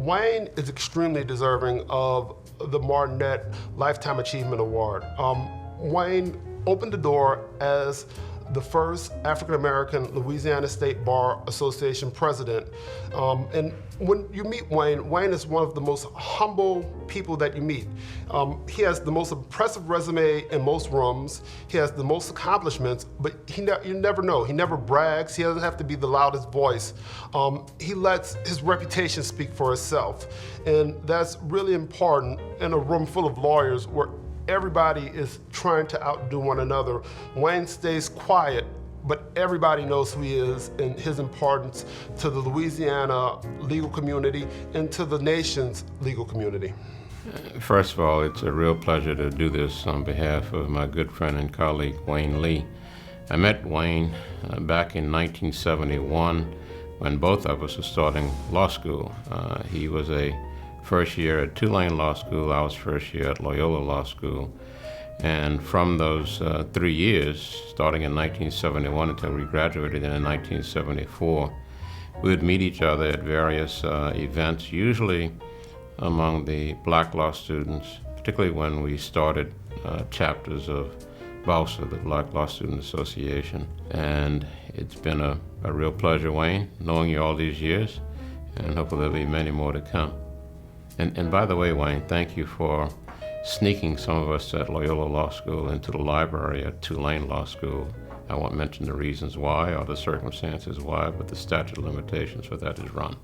Wayne is extremely deserving of the Martinet Lifetime Achievement Award. Wayne opened the door as the first African-American Louisiana State Bar Association president. And when you meet Wayne, Wayne is one of the most humble people that you meet. He has the most impressive resume in most rooms. He has the most accomplishments, but you never know. He never brags. He doesn't have to be the loudest voice. He lets his reputation speak for itself. And that's really important in a room full of lawyers where everybody is trying to outdo one another. Wayne stays quiet, but everybody knows who he is and his importance to the Louisiana legal community and to the nation's legal community. First of all, it's a real pleasure to do this on behalf of my good friend and colleague, Wayne Lee. I met Wayne back in 1971 when both of us were starting law school. He was a first year at Tulane Law School, I was first year at Loyola Law School. And from those 3 years, starting in 1971 until we graduated in 1974, we would meet each other at various events, usually among the black law students, particularly when we started chapters of BLSA, the Black Law Student Association. And it's been a real pleasure, Wayne, knowing you all these years, and hopefully there'll be many more to come. And by the way, Wayne, thank you for sneaking some of us at Loyola Law School into the library at Tulane Law School. I won't mention the reasons why or the circumstances why, but the statute of limitations for that is run.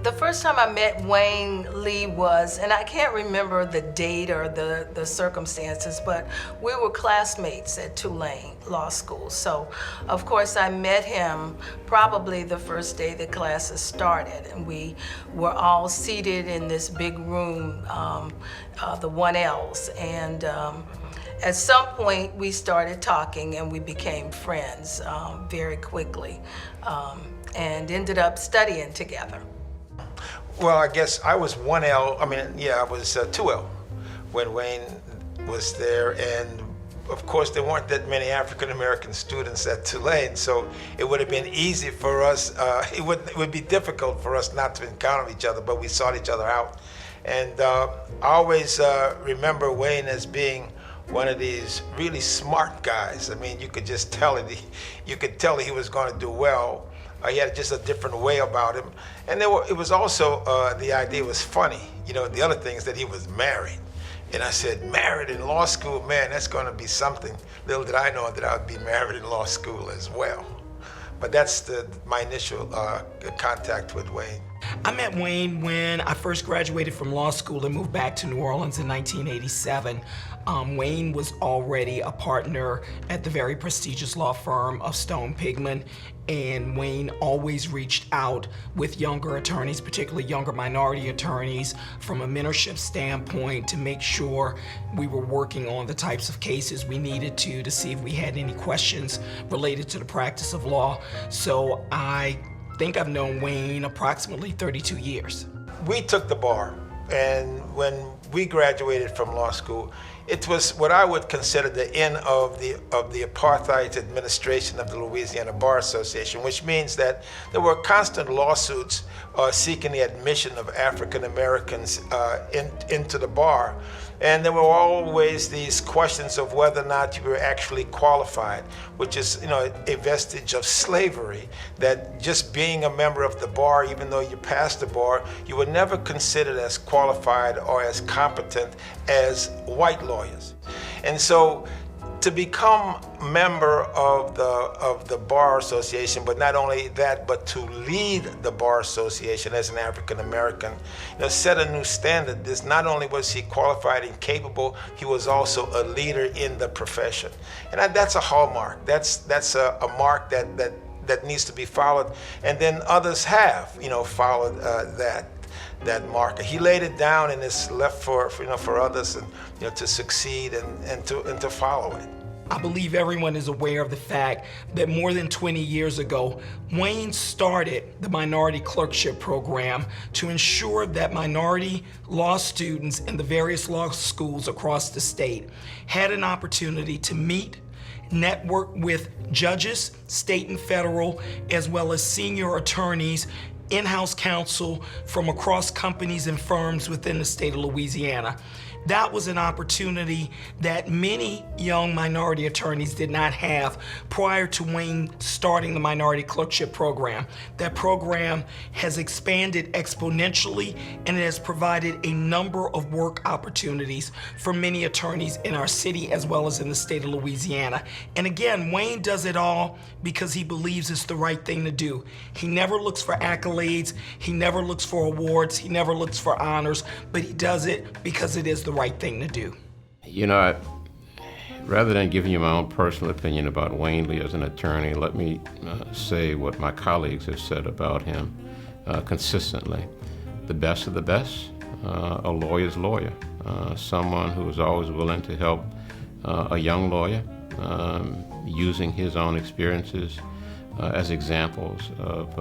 The first time I met Wayne Lee was, and I can't remember the date or the circumstances, but we were classmates at Tulane Law School. So, of course, I met him probably the first day the classes started, and we were all seated in this big room, the 1Ls, and at some point we started talking and we became friends very quickly, and ended up studying together. Well, I guess I was 1L, I was 2L when Wayne was there, and of course there weren't that many African-American students at Tulane, so it would have been easy for us, it would be difficult for us not to encounter each other, but we sought each other out. And I always remember Wayne as being one of these really smart guys. I mean, you could just tell it, you could tell he was going to do well. He had just a different way about him. And it was also, the idea was funny. You know, the other thing is that he was married. And I said, married in law school, man, that's going to be something. Little did I know that I would be married in law school as well. But that's my initial contact with Wayne. I met Wayne when I first graduated from law school and moved back to New Orleans in 1987. Wayne was already a partner at the very prestigious law firm of Stone Pigman, and Wayne always reached out with younger attorneys, particularly younger minority attorneys, from a mentorship standpoint to make sure we were working on the types of cases we needed to see if we had any questions related to the practice of law. So I think I've known Wayne approximately 32 years. We took the bar, and when we graduated from law school, it was what I would consider the end of the apartheid administration of the Louisiana Bar Association, which means that there were constant lawsuits seeking the admission of African Americans into the bar. And there were always these questions of whether or not you were actually qualified, which is, a vestige of slavery, that just being a member of the bar, even though you passed the bar, you were never considered as qualified or as competent as white lawyers. And so to become member of the Bar Association, but not only that, but to lead the Bar Association as an African American, set a new standard. This, not only was he qualified and capable, he was also a leader in the profession. And that's a hallmark. That's a mark that needs to be followed. And then others have, followed that marker. He laid it down, and it's left for others and to succeed and to follow it. I believe everyone is aware of the fact that more than 20 years ago, Wayne started the Minority Clerkship Program to ensure that minority law students in the various law schools across the state had an opportunity to meet, network with judges, state and federal, as well as senior attorneys in-house counsel from across companies and firms within the state of Louisiana. That was an opportunity that many young minority attorneys did not have prior to Wayne starting the minority clerkship program. That program has expanded exponentially, and it has provided a number of work opportunities for many attorneys in our city as well as in the state of Louisiana. And again, Wayne does it all because he believes it's the right thing to do. He never looks for accolades, he never looks for awards, he never looks for honors, but he does it because it is the right thing to do. You know, rather than giving you my own personal opinion about Wayne Lee as an attorney, let me say what my colleagues have said about him consistently. The best of the best, a lawyer's lawyer, someone who is always willing to help a young lawyer, using his own experiences as examples of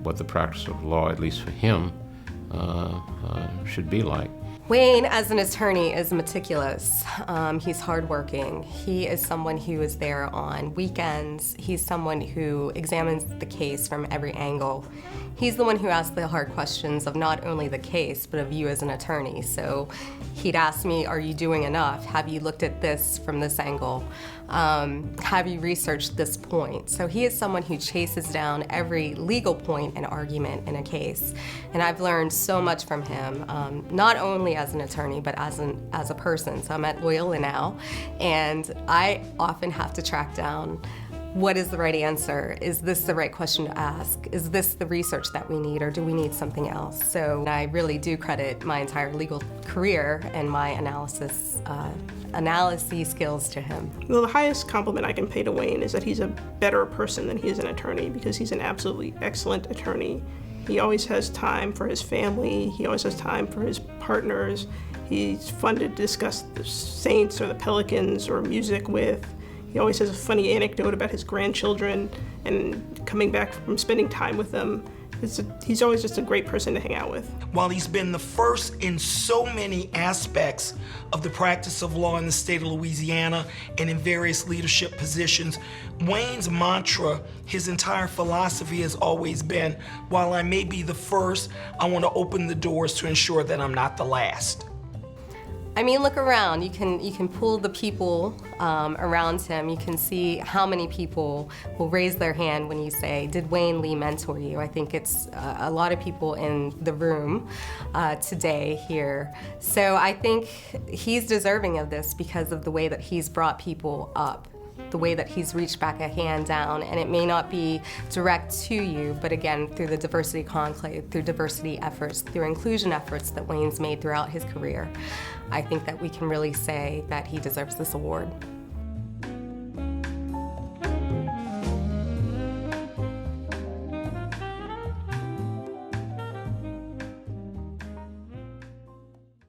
what the practice of law, at least for him, should be like. Wayne, as an attorney, is meticulous. He's hardworking. He is someone who is there on weekends. He's someone who examines the case from every angle. He's the one who asks the hard questions of not only the case, but of you as an attorney. So he'd ask me, are you doing enough? Have you looked at this from this angle? Have you researched this point? So he is someone who chases down every legal point and argument in a case. And I've learned so much from him, not only as an attorney, but as a person. So I'm at Loyola now, and I often have to track down what is the right answer? Is this the right question to ask? Is this the research that we need, or do we need something else? So I really do credit my entire legal career and my analysis skills to him. Well, the highest compliment I can pay to Wayne is that he's a better person than he is an attorney, because he's an absolutely excellent attorney. He always has time for his family. He always has time for his partners. He's fun to discuss the Saints or the Pelicans or music with. He always has a funny anecdote about his grandchildren and coming back from spending time with them. He's always just a great person to hang out with. While he's been the first in so many aspects of the practice of law in the state of Louisiana and in various leadership positions, Wayne's mantra, his entire philosophy has always been, while I may be the first, I want to open the doors to ensure that I'm not the last. I mean, look around. You can pull the people around him. You can see how many people will raise their hand when you say, did Wayne Lee mentor you? I think it's a lot of people in the room today here. So I think he's deserving of this because of the way that he's brought people up, the way that he's reached back a hand down, and it may not be direct to you, but again, through the diversity conclave, through diversity efforts, through inclusion efforts that Wayne's made throughout his career, I think that we can really say that he deserves this award.